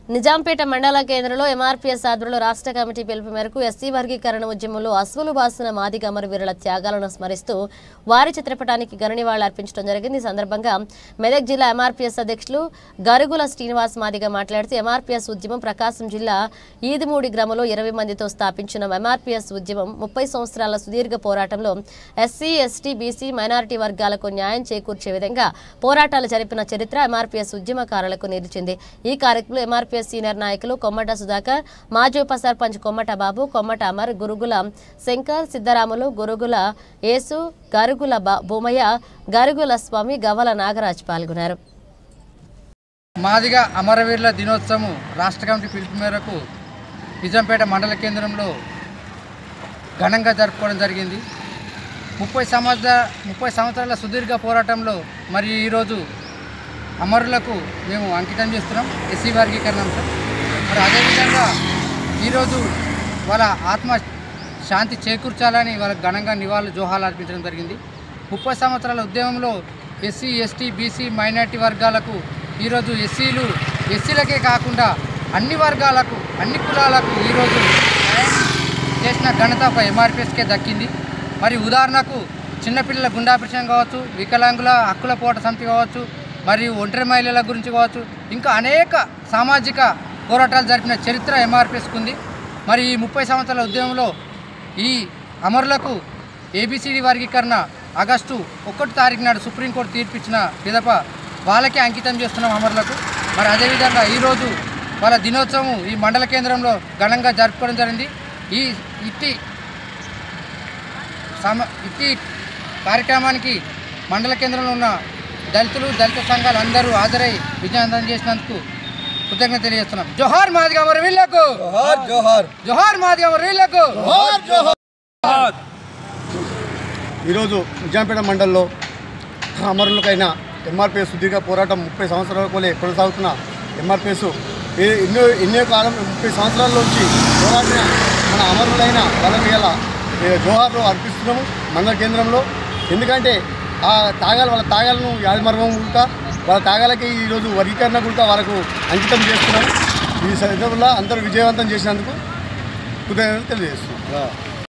నిజాంపేట మండల కేంద్రంలో ఎంఆర్పీఎస్ ఆధ్వర్యంలో రాష్ట్ర కమిటీ పిలుపు మేరకు ఎస్సీ వర్గీకరణ ఉద్యమంలో అశ్వులు బాసిన మాదిగ అమరవీరుల త్యాగాలను స్మరిస్తూ వారి చిత్రపటానికి ఘన నివాళులు అర్పించడం జరిగింది। ఈ సందర్భంగా మెదక్ జిల్లా ఎంఆర్పీఎస్ అధ్యక్షులు గరుగుల శ్రీనివాస్ మాదిగ మాట్లాడుతూ ఎంఆర్పీఎస్ ఉద్యమం ప్రకాశం జిల్లా ఈదుమూడి గ్రామంలో 20 మందితో స్థాపించిన ఎంఆర్పీఎస్ ఉద్యమం 30 సంవత్సరాల సుదీర్ఘ పోరాటంలో ఎస్సీ ఎస్టీ బీసీ మైనారిటీ వర్గాలకు న్యాయం చేకూర్చే విధంగా పోరాటాలు జరిపిన చరిత్ర ఎంఆర్పీఎస్ ఉద్యమకారులకు నిలిచింది। ఈ కార్యక్రమంలో ఎంఆర్పీఎస్ సీనియర్ నాయకులు కొమ్మట సుధాకర్, మాజీ ఉప సర్పంచ్ కొమ్మట బాబు, కొమ్మట అమర్, గురుగుల శంకర్, సిద్ధరాములు, గురుగుల యేసు, గరుగుల భూమయ్య, గరుగుల స్వామి, గవల నాగరాజ్ పాల్గొన్నారు। మాదిగ అమరవీరుల దినోత్సవం రాష్ట్ర కమిటీ పిలుపు మేరకు నిజాంపేట మండల కేంద్రంలో ఘనంగా జరుపుకోవడం జరిగింది। 30 సంవత్సరాల సుదీర్ఘ పోరాటంలో మరి ఈరోజు అమరులకు మేము అంకితం చేస్తున్నాం ఎస్సీ వర్గీకరణ అంశం। మరి అదేవిధంగా ఈరోజు వాళ్ళ ఆత్మ శాంతి చేకూర్చాలని వాళ్ళకి ఘనంగా నివాళులు జోహాలు అర్పించడం జరిగింది। 30 సంవత్సరాల ఉద్యమంలో ఎస్సీ ఎస్టీ బీసీ మైనారిటీ వర్గాలకు ఈరోజు ఎస్సీలకే కాకుండా అన్ని వర్గాలకు అన్ని కులాలకు ఈరోజు చేసిన ఘనత ఒక ఎంఆర్పీఎస్కే దక్కింది। మరి ఉదాహరణకు చిన్నపిల్లల గుండా ఆపరేషన్ కావచ్చు, వికలాంగుల హక్కుల పోరాట సమితి కావచ్చు, మరియు ఒంటరి మహిళల గురించి కావచ్చు, ఇంకా అనేక సామాజిక పోరాటాలు జరిపిన చరిత్ర ఎంఆర్పీఎస్కు ఉంది। మరి ఈ 30 సంవత్సరాల ఉద్యమంలో ఈ అమరులకు ఏబిసిడి వర్గీకరణ ఆగస్టు 1 తారీఖు నాడు సుప్రీంకోర్టు తీర్పిచ్చిన పిదప వాళ్ళకే అంకితం చేస్తున్నాం అమరులకు। మరి అదేవిధంగా ఈరోజు వాళ్ళ దినోత్సవం ఈ మండల కేంద్రంలో ఘనంగా జరుపుకోవడం జరిగింది। ఇట్టి కార్యక్రమానికి మండల కేంద్రంలో ఉన్న దళిత సంఘాలు అందరూ హాజరై విజయవంతం చేసినందుకు కృతజ్ఞత తెలియజేస్తున్నాం। జోహార్ మాదిగ అమరవీరులకు, జోహార్ జోహార్ మాదిగ అమరవీరులకు, జోహార్ జోహార్। ఈరోజు నిజాంపేట మండలంలో అమరులకైన ఎంఆర్పీఎస్ సుదీర్ఘ పోరాటం 30 సంవత్సరాల కొనసాగుతున్న ఎంఆర్పీఎస్ ఎన్నో కాలం 30 సంవత్సరాల నుంచి పోరాడిన మన అమరులైన వాళ్ళకి ఇలా జోహార్లు అర్పిస్తున్నాము మండల కేంద్రంలో। ఎందుకంటే వాళ్ళ తాగాలను యాదమర్మం కూడా వాళ్ళ తాగాలకి ఈరోజు వర్గీకరణ కూడా వాళ్ళకు అంకితం చేస్తున్నాం। ఈ సందర్భంలో అందరూ విజయవంతం చేసినందుకు కృతజ్ఞతలు తెలియజేస్తున్నాం।